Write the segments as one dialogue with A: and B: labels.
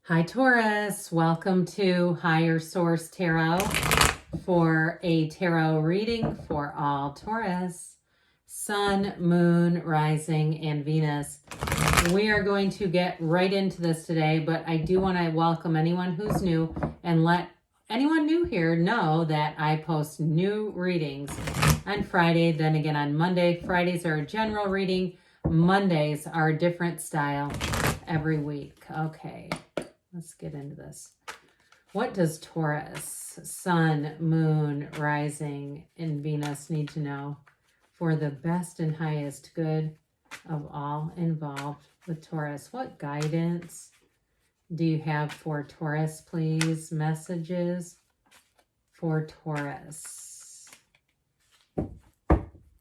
A: Hi Taurus, welcome to Higher Source Tarot for a tarot reading for all Taurus, Sun, Moon, Rising, and Venus. We are going to get right into this today, but I do want to welcome anyone who's new and let anyone new here know that I post new readings on Friday, then again on Monday. Fridays are a general reading. Mondays are a different style every week. Okay. Let's get into this. What does Taurus, Sun, Moon, Rising, and Venus need to know for the best and highest good of all involved with Taurus? What guidance do you have for Taurus, please? Messages for Taurus.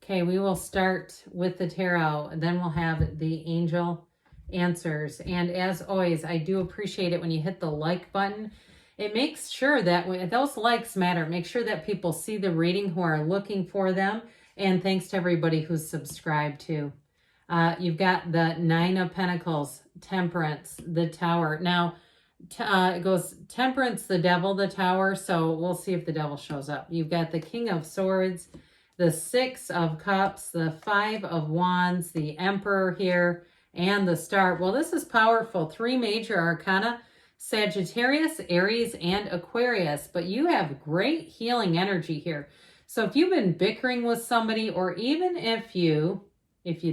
A: Okay, we will start with the tarot, and then we'll have the angel answers. And as always, I do appreciate it when you hit the like button. It makes sure that when those likes matter, make sure that people see the reading who are looking for them. And thanks to everybody who's subscribed too. You've got the Nine of Pentacles, Temperance, the Tower. Now, it goes Temperance, the Devil, the Tower. So we'll see if the Devil shows up. You've got the King of Swords, the Six of Cups, the Five of Wands, the Emperor here, and the Star. Well, this is powerful. 3 major arcana, Sagittarius, Aries, and Aquarius. But you have great healing energy here. So if you've been bickering with somebody, or even if you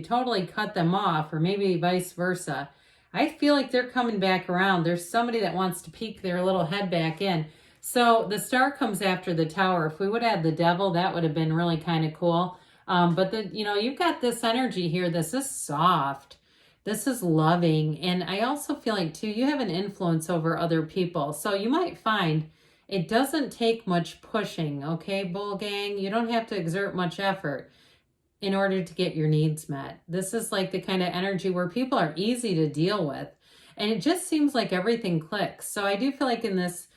A: totally cut them off, or maybe vice versa, I feel like they're coming back around. There's somebody that wants to peek their little head back in. So the Star comes after the Tower. If we would have the Devil, that would have been really kind of cool. But you've got this energy here. This is soft. This is loving. And I also feel like, too, you have an influence over other people. So you might find it doesn't take much pushing, okay, Bull Gang? You don't have to exert much effort in order to get your needs met. This is like the kind of energy where people are easy to deal with. And it just seems like everything clicks. So I do feel like in this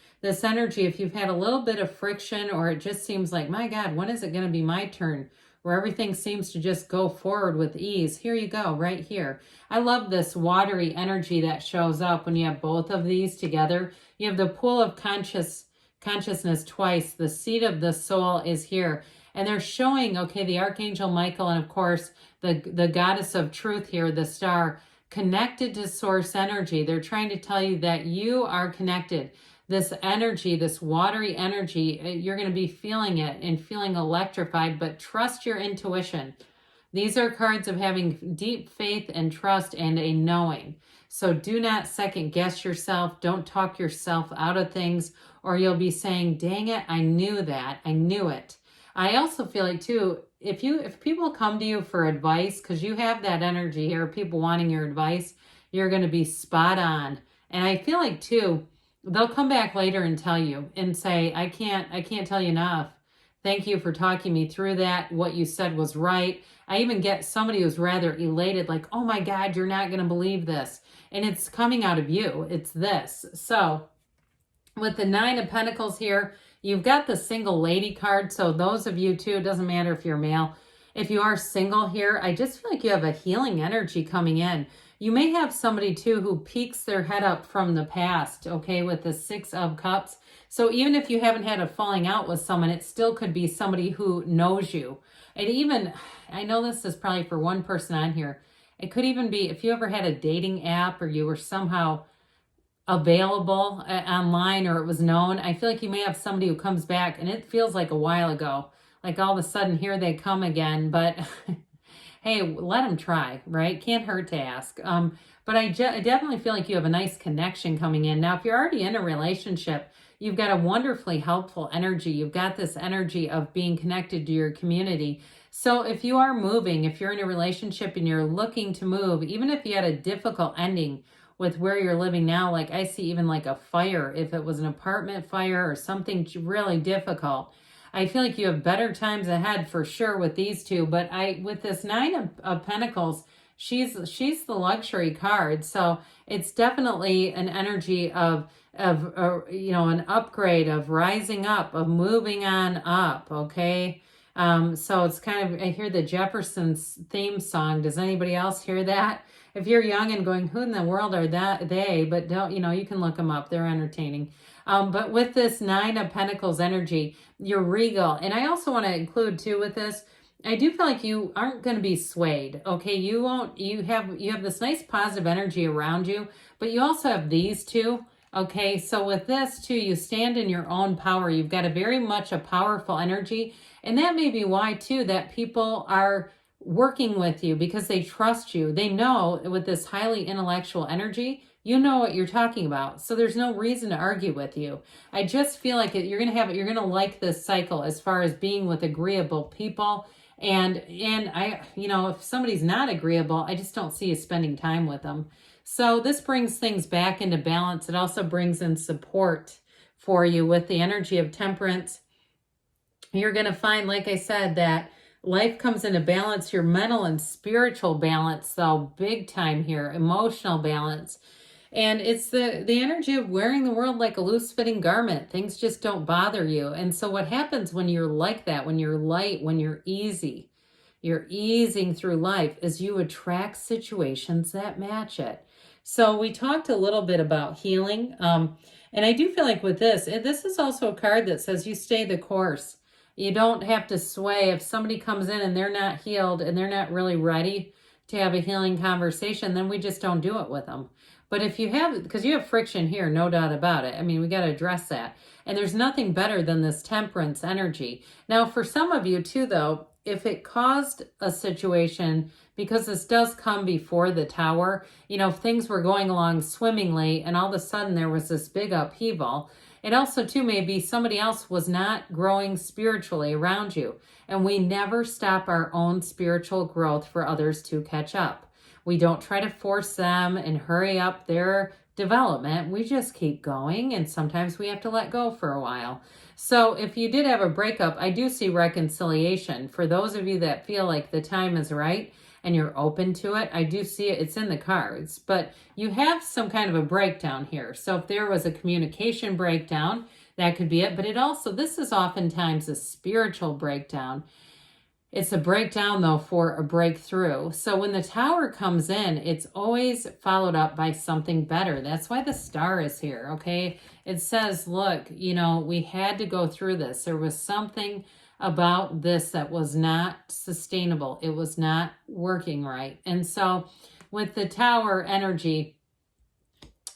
A: energy, if you've had a little bit of friction, or it just seems like, my God, when is it going to be my turn? Where everything seems to just go forward with ease. Here you go, right here. I love this watery energy that shows up when you have both of these together. You have the pool of consciousness twice. The seat of the soul is here. And they're showing, okay, the Archangel Michael, and of course, the goddess of truth here, the Star, connected to source energy. They're trying to tell you that you are connected. This energy, this watery energy, you're going to be feeling it and feeling electrified, but trust your intuition. These are cards of having deep faith and trust and a knowing. So do not second guess yourself. Don't talk yourself out of things, or you'll be saying, dang it, I knew that. I knew it. I also feel like, too, if people come to you for advice, because you have that energy here, people wanting your advice, you're going to be spot on. And I feel like, too, they'll come back later and tell you and say, I can't tell you enough. Thank you for talking me through that. What you said was right. I even get somebody who's rather elated, like, oh my God, you're not going to believe this. And it's coming out of you. It's this. So with the Nine of Pentacles here, you've got the single lady card. So those of you too, it doesn't matter if you're male. If you are single here, I just feel like you have a healing energy coming in. You may have somebody too who peeks their head up from the past, okay, with the Six of Cups. So even if you haven't had a falling out with someone, it still could be somebody who knows you. And even, I know this is probably for one person on here, it could even be if you ever had a dating app, or you were somehow available online, or it was known. I feel like you may have somebody who comes back and it feels like a while ago. Like all of a sudden here they come again, but hey, let them try, right? Can't hurt to ask. But I definitely feel like you have a nice connection coming in. Now, if you're already in a relationship, you've got a wonderfully helpful energy. You've got this energy of being connected to your community. So if you are moving, if you're in a relationship and you're looking to move, even if you had a difficult ending with where you're living now, like I see even like a fire, if it was an apartment fire or something really difficult, I feel like you have better times ahead for sure with these two. But with this Nine of Pentacles, she's the luxury card. So it's definitely an energy of an upgrade, of rising up, of moving on up. Okay. So it's kind of, I hear the Jeffersons theme song. Does anybody else hear that? if you're young and going, who in the world are they? But don't, you can look them up. They're entertaining. But with this Nine of Pentacles energy, you're regal. And I also want to include too with this, I do feel like you aren't going to be swayed. Okay. You have this nice positive energy around you, but you also have these two. Okay. So with this too, you stand in your own power. You've got a very much a powerful energy. And that may be why too, that people are working with you because they trust you. They know with this highly intellectual energy, you know what you're talking about. So there's no reason to argue with you. I just feel like you're going to like this cycle as far as being with agreeable people. And I, if somebody's not agreeable, I just don't see you spending time with them. So this brings things back into balance. It also brings in support for you with the energy of Temperance. You're going to find, like I said, that life comes into balance, your mental and spiritual balance, though, big time here, emotional balance. And it's the energy of wearing the world like a loose-fitting garment. Things just don't bother you. And so what happens when you're like that, when you're light, when you're easy, you're easing through life, is you attract situations that match it. So we talked a little bit about healing. And I do feel like with this is also a card that says you stay the course. You don't have to sway. If somebody comes in and they're not healed and they're not really ready to have a healing conversation, then we just don't do it with them. But if you have, because you have friction here, no doubt about it. I mean, we got to address that. And there's nothing better than this Temperance energy. Now, for some of you too, though, if it caused a situation, because this does come before the Tower, if things were going along swimmingly and all of a sudden there was this big upheaval, it also too may be somebody else was not growing spiritually around you. And we never stop our own spiritual growth for others to catch up. We don't try to force them and hurry up their development. We just keep going, and sometimes we have to let go for a while. So if you did have a breakup, I do see reconciliation. For those of you that feel like the time is right and you're open to it, I do see it. It's in the cards. But you have some kind of a breakdown here. So if there was a communication breakdown, that could be it. But this is oftentimes a spiritual breakdown. It's a breakdown, though, for a breakthrough. So when the Tower comes in, it's always followed up by something better. That's why the Star is here, okay? It says, look, we had to go through this. There was something about this that was not sustainable. It was not working right. And so with the Tower energy,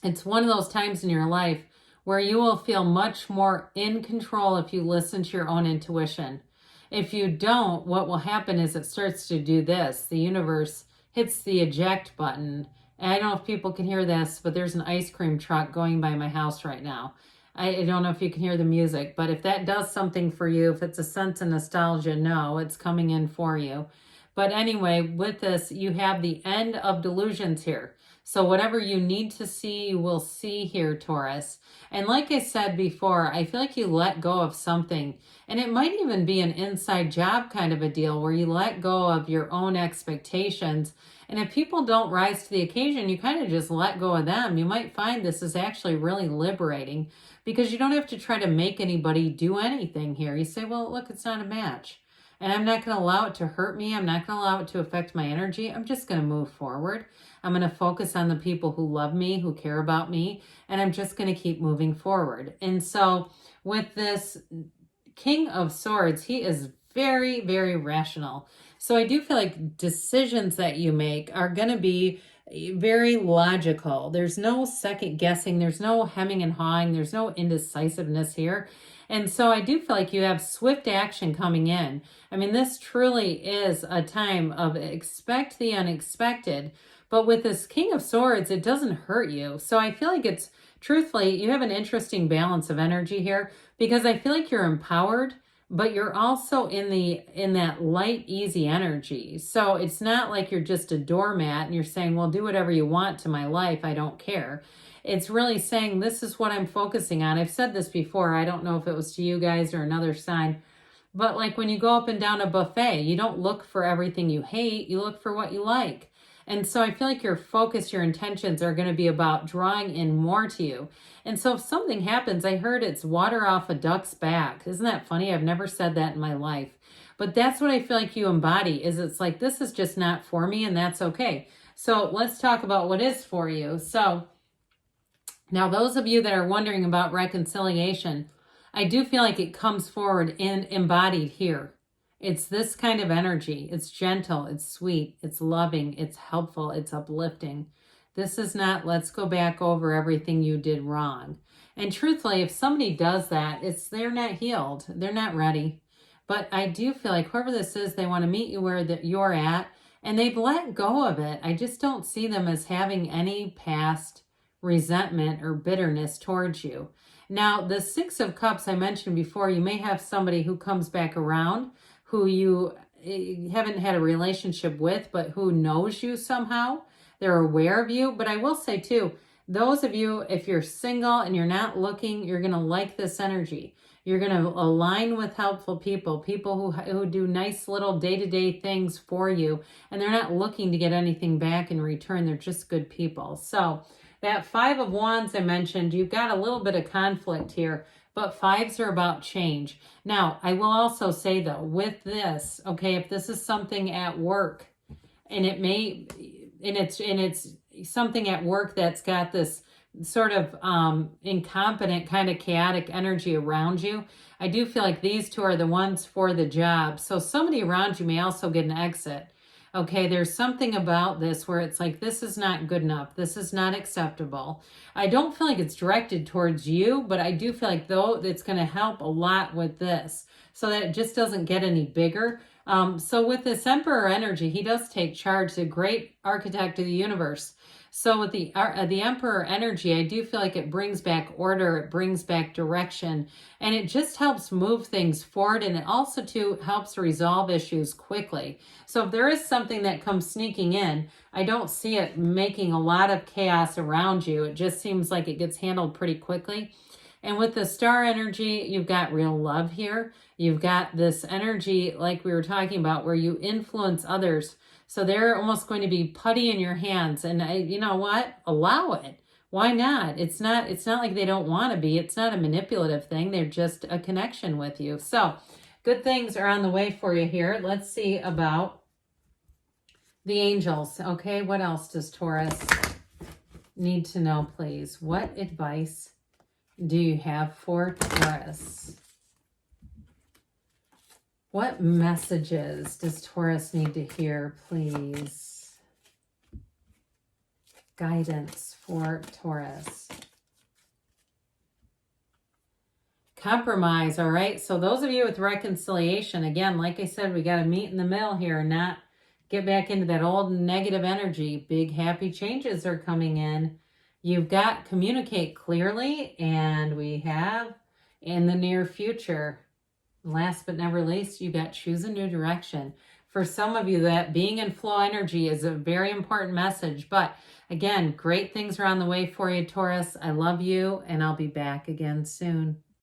A: it's one of those times in your life where you will feel much more in control if you listen to your own intuition. If you don't, what will happen is it starts to do this. The universe hits the eject button. And I don't know if people can hear this, but there's an ice cream truck going by my house right now. I don't know if you can hear the music, but if that does something for you, if it's a sense of nostalgia, no, it's coming in for you. But anyway, with this, you have the end of delusions here. So whatever you need to see, you will see here, Taurus. And like I said before, I feel like you let go of something. And it might even be an inside job kind of a deal where you let go of your own expectations. And if people don't rise to the occasion, you kind of just let go of them. You might find this is actually really liberating because you don't have to try to make anybody do anything here. You say, well, look, it's not a match. And I'm not going to allow it to hurt me. I'm not going to allow it to affect my energy. I'm just going to move forward. I'm going to focus on the people who love me, who care about me, and I'm just going to keep moving forward. And so with this King of Swords, he is very, very rational. So I do feel like decisions that you make are going to be very logical. There's no second guessing. There's no hemming and hawing. There's no indecisiveness here. And so I do feel like you have swift action coming in. I mean, this truly is a time of expect the unexpected. But with this King of Swords, it doesn't hurt you. So I feel like it's, truthfully, you have an interesting balance of energy here because I feel like you're empowered, but you're also in that light, easy energy. So it's not like you're just a doormat and you're saying, well, do whatever you want to my life. I don't care. It's really saying, this is what I'm focusing on. I've said this before. I don't know if it was to you guys or another sign, but like when you go up and down a buffet, you don't look for everything you hate. You look for what you like. And so I feel like your focus, your intentions are going to be about drawing in more to you. And so if something happens, I heard it's water off a duck's back. Isn't that funny? I've never said that in my life. But that's what I feel like you embody is it's like, this is just not for me and that's okay. So let's talk about what is for you. So now those of you that are wondering about reconciliation, I do feel like it comes forward in embodied here. It's this kind of energy. It's gentle, it's sweet, it's loving, it's helpful, it's uplifting. This is not, let's go back over everything you did wrong. And truthfully, if somebody does that, they're not healed. They're not ready. But I do feel like whoever this is, they want to meet you where you're at, and they've let go of it. I just don't see them as having any past resentment or bitterness towards you. Now, the Six of Cups I mentioned before, you may have somebody who comes back around who you haven't had a relationship with, but who knows you somehow. They're aware of you. But I will say too, those of you, if you're single and you're not looking, you're going to like this energy. You're going to align with helpful people, people who do nice little day-to-day things for you, and they're not looking to get anything back in return. They're just good people. So that Five of Wands I mentioned, you've got a little bit of conflict here, but fives are about change. Now, I will also say though, with this, okay, if this is something at work, and it's something at work that's got this sort of incompetent kind of chaotic energy around you, I do feel like these two are the ones for the job. So somebody around you may also get an exit. Okay, there's something about this where it's like, this is not good enough. This is not acceptable. I don't feel like it's directed towards you, but I do feel like though it's going to help a lot with this so that it just doesn't get any bigger. So with this Emperor energy, he does take charge, the great architect of the universe. So with the Emperor energy, I do feel like it brings back order, it brings back direction, and it just helps move things forward, and it also too helps resolve issues quickly. So if there is something that comes sneaking in, I don't see it making a lot of chaos around you. It just seems like it gets handled pretty quickly. And with the Star energy, you've got real love here. You've got this energy like we were talking about where you influence others. So they're almost going to be putty in your hands. And you know what? Allow it. Why not? It's not like they don't want to be. It's not a manipulative thing. They're just a connection with you. So good things are on the way for you here. Let's see about the angels. Okay, what else does Taurus need to know, please? What advice do you have for Taurus? What messages does Taurus need to hear, please? Guidance for Taurus. Compromise, all right? So those of you with reconciliation, again, like I said, we got to meet in the middle here and not get back into that old negative energy. Big happy changes are coming in. You've got communicate clearly, and we have in the near future. Last but never least, you got choose a new direction. For some of you, that being in flow energy is a very important message. But again, great things are on the way for you, Taurus. I love you, and I'll be back again soon.